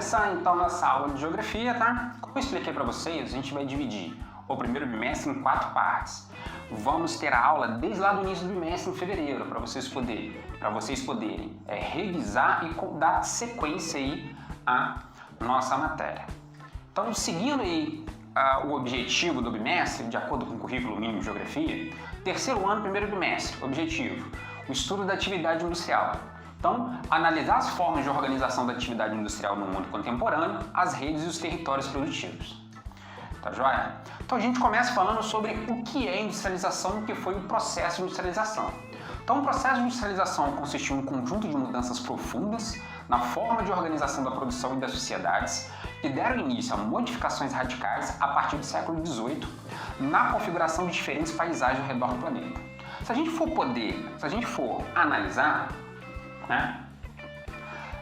começar então nossa aula de geografia, tá? Como eu expliquei para vocês, a gente vai dividir o primeiro bimestre em 4 partes. Vamos ter a aula desde lá do início do bimestre, em fevereiro, para vocês poderem revisar e dar sequência aí à nossa matéria. Então, seguindo aí o objetivo do bimestre, de acordo com o currículo mínimo de geografia, terceiro ano, primeiro bimestre, objetivo, o estudo da atividade industrial. Então, analisar as formas de organização da atividade industrial no mundo contemporâneo, as redes e os territórios produtivos. Tá joia? Então a gente começa falando sobre o que é industrialização e o que foi o processo de industrialização. Então o processo de industrialização consistiu em um conjunto de mudanças profundas na forma de organização da produção e das sociedades que deram início a modificações radicais a partir do século XVIII na configuração de diferentes paisagens ao redor do planeta. Se a gente for analisar, né?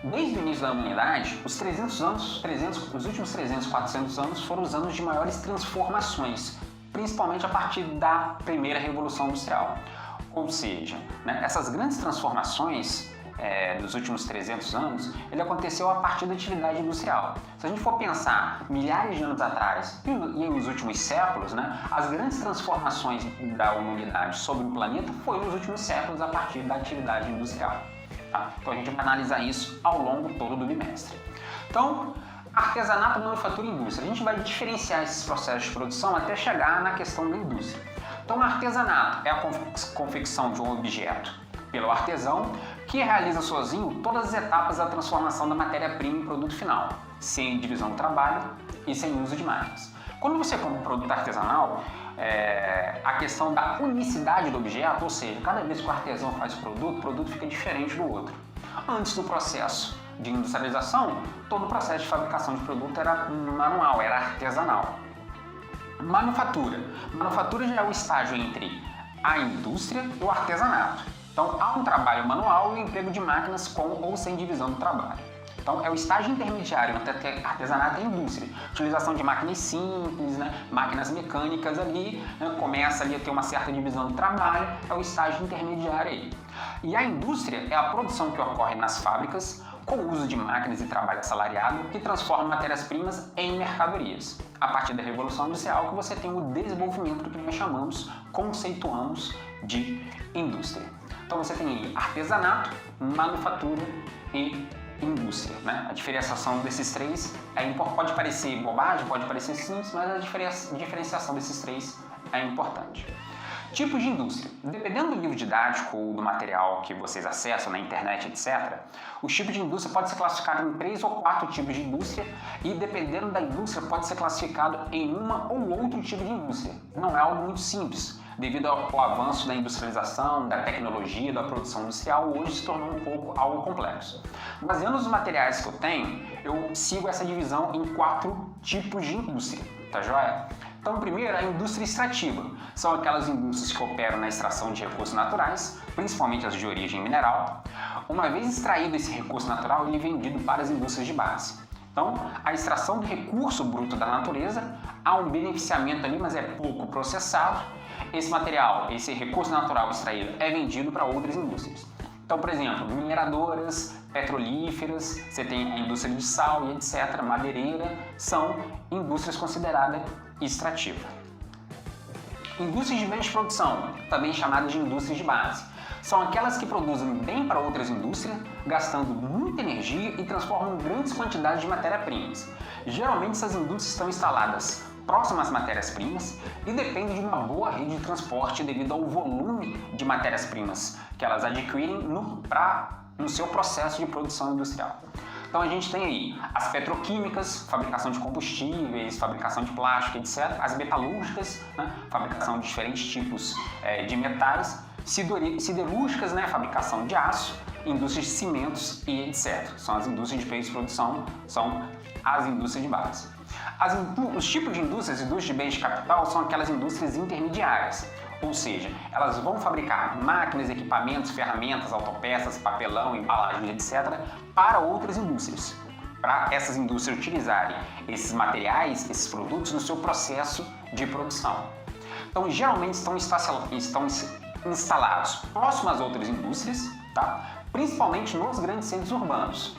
Desde o início da humanidade, os últimos 300, 400 anos foram os anos de maiores transformações, principalmente a partir da primeira Revolução Industrial. Ou seja, né, essas grandes transformações dos últimos 300 anos, ele aconteceu a partir da atividade industrial. Se a gente for pensar milhares de anos atrás e nos últimos séculos, né, as grandes transformações da humanidade sobre o planeta foram nos últimos séculos a partir da atividade industrial. Tá? Então a gente vai analisar isso ao longo todo do bimestre. Então, artesanato, manufatura e indústria. A gente vai diferenciar esses processos de produção até chegar na questão da indústria. Então, artesanato é a confecção de um objeto pelo artesão que realiza sozinho todas as etapas da transformação da matéria-prima em produto final, sem divisão do trabalho e sem uso de máquinas. Quando você compra um produto artesanal, a questão da unicidade do objeto, ou seja, cada vez que o artesão faz o produto fica diferente do outro. Antes do processo de industrialização, todo o processo de fabricação de produto era manual, era artesanal. Manufatura. Manufatura já é o estágio entre a indústria e o artesanato. Então, há um trabalho manual e o emprego de máquinas com ou sem divisão do trabalho. Então, é o estágio intermediário entre artesanato e indústria. Utilização de máquinas simples, né? Máquinas mecânicas ali, né? Começa ali a ter uma certa divisão do trabalho, é o estágio intermediário aí. E a indústria é a produção que ocorre nas fábricas com o uso de máquinas e trabalho assalariado que transforma matérias-primas em mercadorias. A partir da Revolução Industrial que você tem o desenvolvimento do que nós conceituamos de indústria. Então você tem aí artesanato, manufatura e indústria, né? A diferenciação desses três pode parecer bobagem, pode parecer simples, mas a diferenciação desses três é importante. Tipos de indústria. Dependendo do livro didático ou do material que vocês acessam na internet, etc., o tipo de indústria pode ser classificado em 3 ou 4 tipos de indústria e, dependendo da indústria, pode ser classificado em uma ou outro tipo de indústria. Não é algo muito simples. Devido ao avanço da industrialização, da tecnologia, da produção industrial, hoje se tornou um pouco algo complexo. Baseando nos materiais que eu tenho, eu sigo essa divisão em 4 tipos de indústria, tá joia? Então, primeiro, a indústria extrativa. São aquelas indústrias que operam na extração de recursos naturais, principalmente as de origem mineral. Uma vez extraído esse recurso natural, ele é vendido para as indústrias de base. Então, a extração do recurso bruto da natureza, há um beneficiamento ali, mas é pouco processado. Esse material, esse recurso natural extraído é vendido para outras indústrias. Então, por exemplo, mineradoras, petrolíferas, você tem a indústria de sal e etc., madeireira, são indústrias consideradas extrativas. Indústrias de bens de produção, também chamadas de indústrias de base, são aquelas que produzem bem para outras indústrias, gastando muita energia e transformam grandes quantidades de matéria-primas. Geralmente essas indústrias estão instaladas próximas às matérias-primas e dependem de uma boa rede de transporte devido ao volume de matérias-primas que elas adquirem no seu processo de produção industrial. Então a gente tem aí as petroquímicas, fabricação de combustíveis, fabricação de plástico, etc. As metalúrgicas, né? Fabricação de diferentes tipos de metais, siderúrgicas, né? Fabricação de aço, indústrias de cimentos e etc. São as indústrias de meios de produção, são as indústrias de base. Os tipos de indústrias de bens de capital são aquelas indústrias intermediárias, ou seja, elas vão fabricar máquinas, equipamentos, ferramentas, autopeças, papelão, embalagens, etc. para outras indústrias, para essas indústrias utilizarem esses materiais, esses produtos no seu processo de produção. Então, geralmente estão instalados próximo às outras indústrias, tá? Principalmente nos grandes centros urbanos.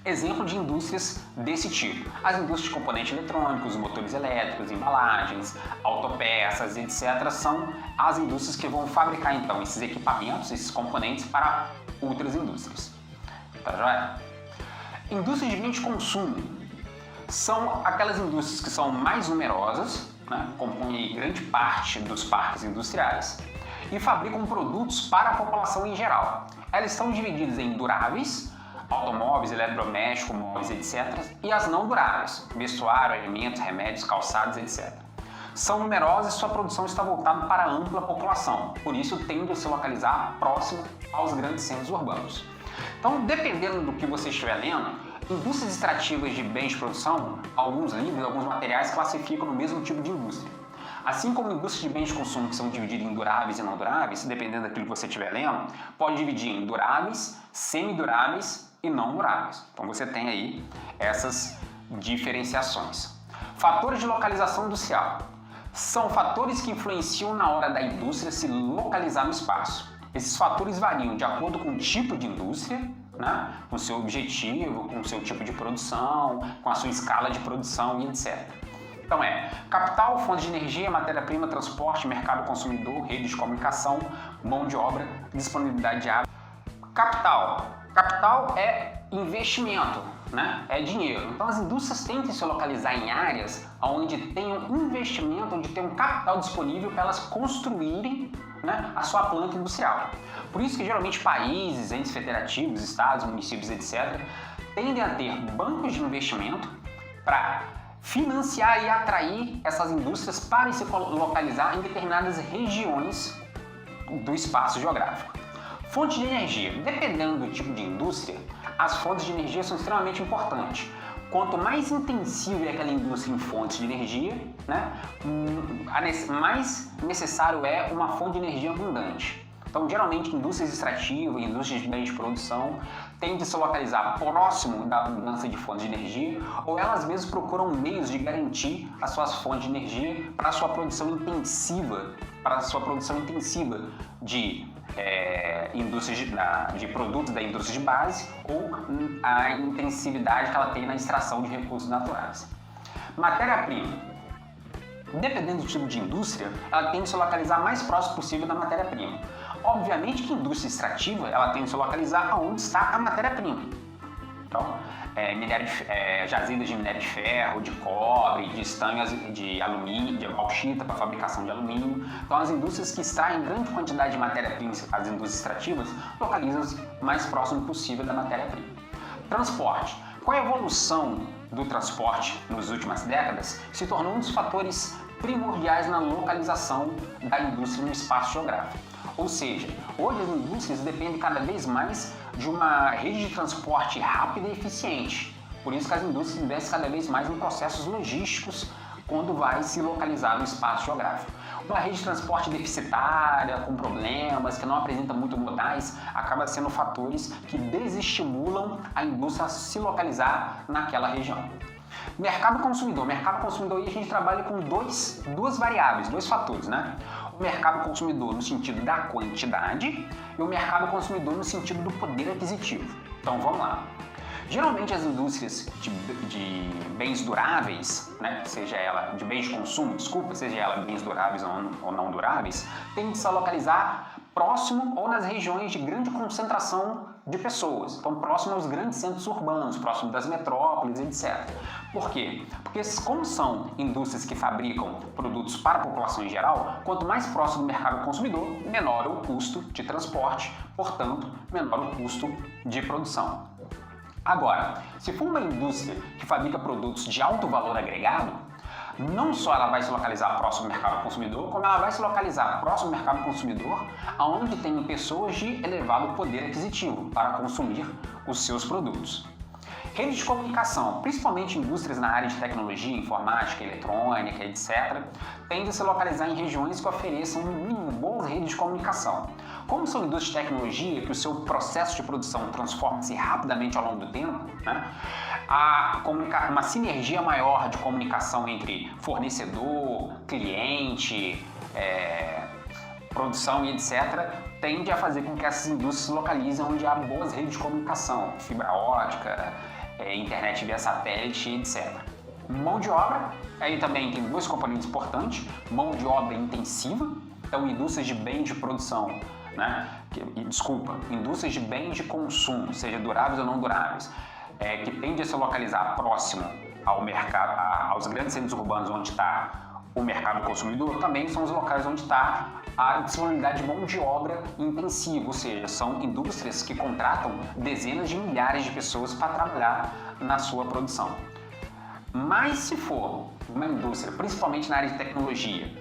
Exemplo de indústrias desse tipo: as indústrias de componentes eletrônicos, motores elétricos, embalagens, autopeças, etc. são as indústrias que vão fabricar então esses equipamentos, esses componentes para outras indústrias. Tá joia? Indústrias de bens de consumo são aquelas indústrias que são mais numerosas, né, compõem grande parte dos parques industriais e fabricam produtos para a população em geral. Elas estão divididas em duráveis, automóveis, eletrodomésticos, móveis, etc. e as não duráveis, vestuário, alimentos, remédios, calçados, etc. São numerosas e sua produção está voltada para a ampla população, por isso tende a se localizar próximo aos grandes centros urbanos. Então, dependendo do que você estiver lendo, indústrias extrativas de bens de produção, alguns livros, alguns materiais classificam no mesmo tipo de indústria. Assim como indústrias de bens de consumo que são divididas em duráveis e não duráveis, dependendo daquilo que você estiver lendo, pode dividir em duráveis, semiduráveis e não duráveis. Então você tem aí essas diferenciações. Fatores de localização industrial são fatores que influenciam na hora da indústria se localizar no espaço. Esses fatores variam de acordo com o tipo de indústria, né, com o seu objetivo, com o seu tipo de produção, com a sua escala de produção e etc. Então capital, fonte de energia, matéria-prima, transporte, mercado consumidor, rede de comunicação, mão de obra, disponibilidade de água. Capital é investimento, né? É dinheiro. Então as indústrias têm que se localizar em áreas onde tenham investimento, onde tem um capital disponível para elas construírem, né, a sua planta industrial. Por isso que geralmente países, entes federativos, estados, municípios, etc., tendem a ter bancos de investimento para financiar e atrair essas indústrias para se localizar em determinadas regiões do espaço geográfico. Fonte de energia. Dependendo do tipo de indústria, as fontes de energia são extremamente importantes. Quanto mais intensiva é aquela indústria em fontes de energia, né, mais necessário é uma fonte de energia abundante. Então, geralmente, indústrias extrativas, indústrias de bens de produção tendem a se localizar próximo da abundância de fontes de energia, ou elas mesmas procuram meios de garantir as suas fontes de energia para a sua produção intensiva, de indústrias de produtos da indústria de base ou a intensividade que ela tem na extração de recursos naturais. Matéria-prima. Dependendo do tipo de indústria, ela tende a se localizar mais próximo possível da matéria-prima. Obviamente que a indústria extrativa ela tende a se localizar onde está a matéria-prima. Então, jazidas de minério de ferro, de cobre, de estanhos de alumínio, de bauxita para fabricação de alumínio. Então, as indústrias que extraem grande quantidade de matéria-prima, as indústrias extrativas, localizam-se mais próximo possível da matéria-prima. Transporte. Com a evolução do transporte nas últimas décadas, se tornou um dos fatores primordiais na localização da indústria no espaço geográfico. Ou seja, hoje as indústrias dependem cada vez mais de uma rede de transporte rápida e eficiente. Por isso que as indústrias investem cada vez mais em processos logísticos quando vai se localizar no espaço geográfico. Uma rede de transporte deficitária, com problemas, que não apresenta muito modais, acaba sendo fatores que desestimulam a indústria a se localizar naquela região. Mercado consumidor. Mercado consumidor aí a gente trabalha com duas variáveis, dois fatores, né? O mercado consumidor no sentido da quantidade e o mercado consumidor no sentido do poder aquisitivo. Então vamos lá. Geralmente as indústrias de bens duráveis, né, seja ela de bens de consumo, seja ela bens duráveis ou não duráveis, tendem a se localizar próximo ou nas regiões de grande concentração de pessoas, então próximo aos grandes centros urbanos, próximo das metrópoles, etc. Por quê? Porque como são indústrias que fabricam produtos para a população em geral, quanto mais próximo do mercado consumidor, menor o custo de transporte, portanto, menor o custo de produção. Agora, se for uma indústria que fabrica produtos de alto valor agregado, não só ela vai se localizar próximo ao mercado consumidor, como ela vai se localizar próximo ao mercado consumidor, onde tem pessoas de elevado poder aquisitivo para consumir os seus produtos. Rede de comunicação, principalmente indústrias na área de tecnologia, informática, eletrônica, etc., tendem a se localizar em regiões que ofereçam boas redes de comunicação. Como são indústrias de tecnologia, que o seu processo de produção transforma-se rapidamente ao longo do tempo, né? Uma sinergia maior de comunicação entre fornecedor, cliente, produção e etc., tende a fazer com que essas indústrias se localizem onde há boas redes de comunicação, fibra ótica, internet via satélite, etc. Mão de obra, aí também tem dois componentes importantes: mão de obra intensiva, então indústrias de bens de produção, indústrias de bens de consumo, seja duráveis ou não duráveis, que tende a se localizar próximo ao mercado, aos grandes centros urbanos onde está o mercado consumidor, também são os locais onde está a disponibilidade de mão de obra intensiva, ou seja, são indústrias que contratam dezenas de milhares de pessoas para trabalhar na sua produção. Mas se for uma indústria, principalmente na área de tecnologia,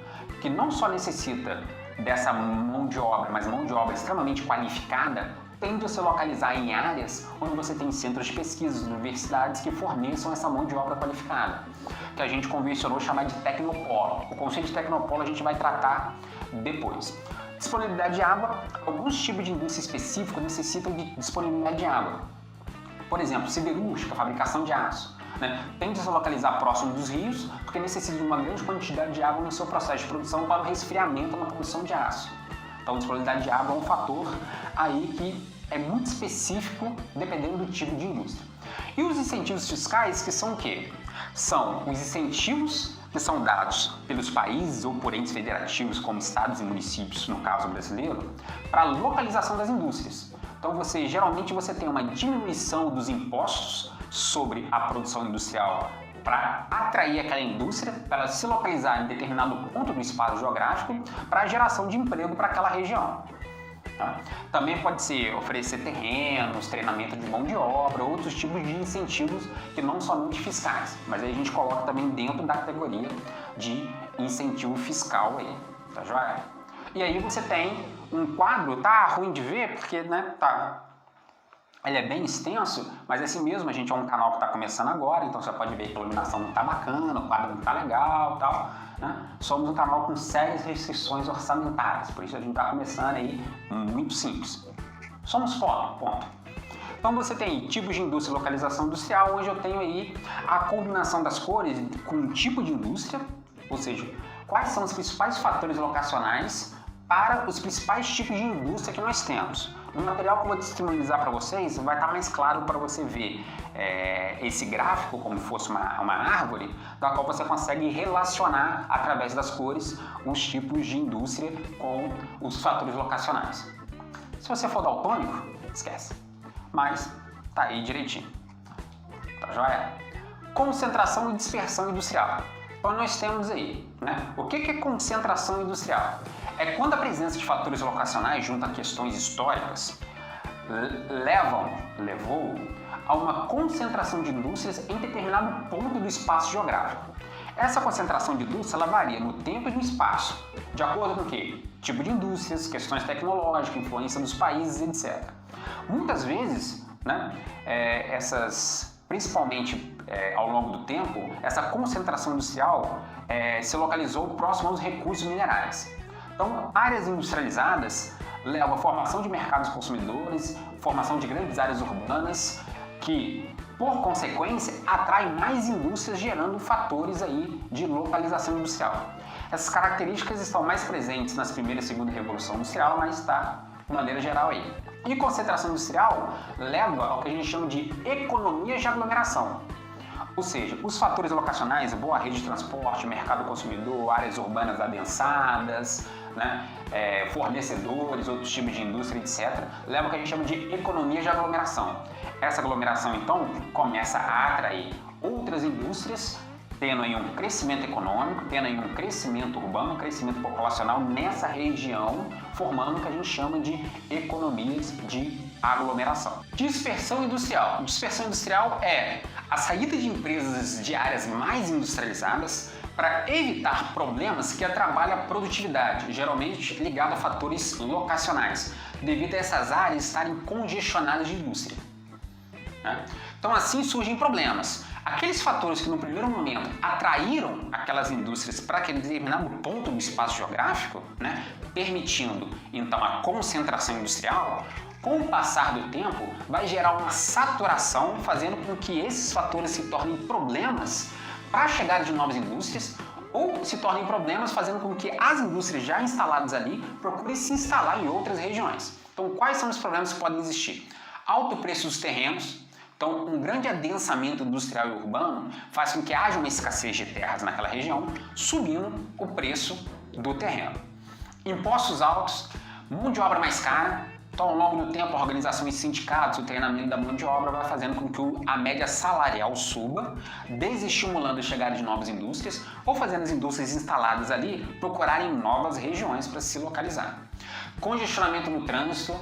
que não só necessita dessa mão de obra, mas mão de obra extremamente qualificada, tende a se localizar em áreas onde você tem centros de pesquisa, universidades que forneçam essa mão de obra qualificada, que a gente convencionou chamar de tecnopolo. O conceito de tecnopolo a gente vai tratar depois. Disponibilidade de água. Alguns tipos de indústria específica necessitam de disponibilidade de água. Por exemplo, siderúrgica, fabricação de aço, tende a se localizar próximo dos rios, porque necessita de uma grande quantidade de água no seu processo de produção para o resfriamento na produção de aço. Então, disponibilidade de água é um fator aí que é muito específico dependendo do tipo de indústria. E os incentivos fiscais, que são o quê? São os incentivos que são dados pelos países ou por entes federativos, como estados e municípios, no caso brasileiro, para a localização das indústrias. Então, geralmente você tem uma diminuição dos impostos sobre a produção industrial para atrair aquela indústria, para ela se localizar em determinado ponto do espaço geográfico, para a geração de emprego para aquela região. Também pode ser oferecer terrenos, treinamento de mão de obra, outros tipos de incentivos que não somente fiscais, mas aí a gente coloca também dentro da categoria de incentivo fiscal aí, tá joia? E aí você tem um quadro, tá ruim de ver porque, ele é bem extenso, mas é assim mesmo, a gente é um canal que está começando agora, então você pode ver que a iluminação não está bacana, o quadro não está legal e tal, Somos um canal com sérias restrições orçamentárias, por isso a gente está começando aí muito simples. Somos pobre, ponto. Então você tem tipos de indústria e localização industrial, onde eu tenho aí a combinação das cores com o tipo de indústria, ou seja, quais são os principais fatores locacionais para os principais tipos de indústria que nós temos. No material que eu vou disponibilizar para vocês, vai estar mais claro para você ver esse gráfico como se fosse uma árvore, da qual você consegue relacionar através das cores os tipos de indústria com os fatores locacionais. Se você for daltônico, esquece, mas tá aí direitinho, tá joia? Concentração e dispersão industrial. Então nós temos aí, o que é concentração industrial? É quando a presença de fatores locacionais junto a questões históricas levou a uma concentração de indústrias em determinado ponto do espaço geográfico. Essa concentração de indústria ela varia no tempo e no espaço, de acordo com o quê? Tipo de indústrias, questões tecnológicas, influência dos países, etc. Muitas vezes, principalmente ao longo do tempo, essa concentração industrial se localizou próximo aos recursos minerais. Então, áreas industrializadas levam à formação de mercados consumidores, formação de grandes áreas urbanas, que, por consequência, atraem mais indústrias, gerando fatores aí de localização industrial. Essas características estão mais presentes nas primeira e segunda revolução industrial, mas está de maneira geral aí. E concentração industrial leva ao que a gente chama de economia de aglomeração. Ou seja, os fatores locacionais, boa rede de transporte, mercado consumidor, áreas urbanas adensadas, fornecedores, outros tipos de indústria, etc., levam ao que a gente chama de economia de aglomeração. Essa aglomeração, então, começa a atrair outras indústrias, tendo aí um crescimento econômico, tendo aí um crescimento urbano, um crescimento populacional nessa região, formando o que a gente chama de economias de aglomeração. Dispersão industrial. Dispersão industrial é a saída de empresas de áreas mais industrializadas para evitar problemas que atrapalham a produtividade, geralmente ligado a fatores locacionais, devido a essas áreas estarem congestionadas de indústria. Então assim surgem problemas. Aqueles fatores que no primeiro momento atraíram aquelas indústrias para aquele determinado ponto do espaço geográfico, permitindo então a concentração industrial, com o passar do tempo vai gerar uma saturação, fazendo com que esses fatores se tornem problemas para a chegada de novas indústrias ou se tornem problemas, fazendo com que as indústrias já instaladas ali procurem se instalar em outras regiões. Então, quais são os problemas que podem existir? Alto preço dos terrenos. Então, um grande adensamento industrial e urbano faz com que haja uma escassez de terras naquela região, subindo o preço do terreno. Impostos altos, mão de obra mais cara. Então, ao longo do tempo, a organização em sindicatos, o treinamento da mão de obra vai fazendo com que a média salarial suba, desestimulando a chegada de novas indústrias ou fazendo as indústrias instaladas ali procurarem novas regiões para se localizar. Congestionamento no trânsito,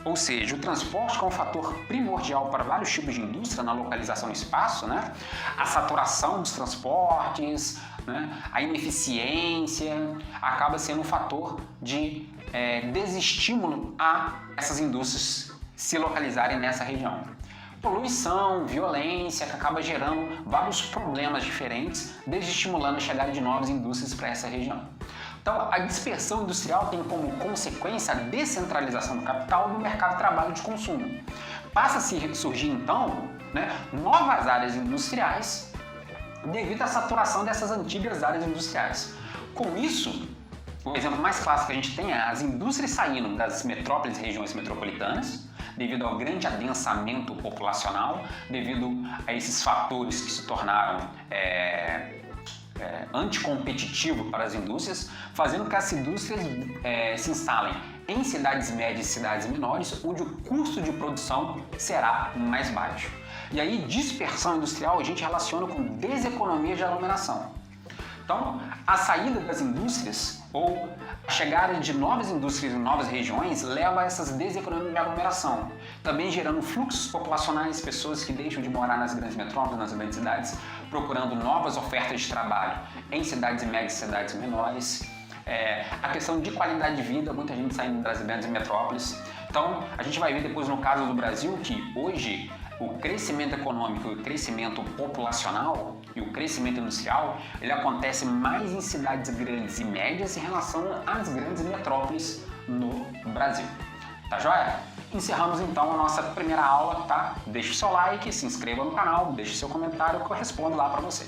ou seja, o transporte é um fator primordial para vários tipos de indústria na localização do espaço, né? A saturação dos transportes, né? A ineficiência acaba sendo um fator de desestímulo a essas indústrias se localizarem nessa região. Poluição, violência, que acaba gerando vários problemas diferentes, desestimulando a chegada de novas indústrias para essa região. Então, a dispersão industrial tem como consequência a descentralização do capital e do mercado de trabalho de consumo. Passa a surgir, então, novas áreas industriais devido à saturação dessas antigas áreas industriais. Com isso, o exemplo mais clássico que a gente tem é as indústrias saindo das metrópoles e regiões metropolitanas, devido ao grande adensamento populacional, devido a esses fatores que se tornaram anticompetitivo para as indústrias, fazendo que as indústrias se instalem em cidades médias e cidades menores, onde o custo de produção será mais baixo. E aí, dispersão industrial a gente relaciona com deseconomia de aglomeração. Então, a saída das indústrias ou a chegada de novas indústrias em novas regiões leva a essas deseconomias de aglomeração, também gerando fluxos populacionais, pessoas que deixam de morar nas grandes metrópoles, nas grandes cidades, procurando novas ofertas de trabalho em cidades médias e cidades menores. A questão de qualidade de vida, muita gente saindo das grandes metrópoles. Então, a gente vai ver depois no caso do Brasil que hoje o crescimento econômico, o crescimento populacional e o crescimento industrial, ele acontece mais em cidades grandes e médias em relação às grandes metrópoles no Brasil. Tá joia? Encerramos então a nossa primeira aula, tá? Deixe o seu like, se inscreva no canal, deixe seu comentário que eu respondo lá para você.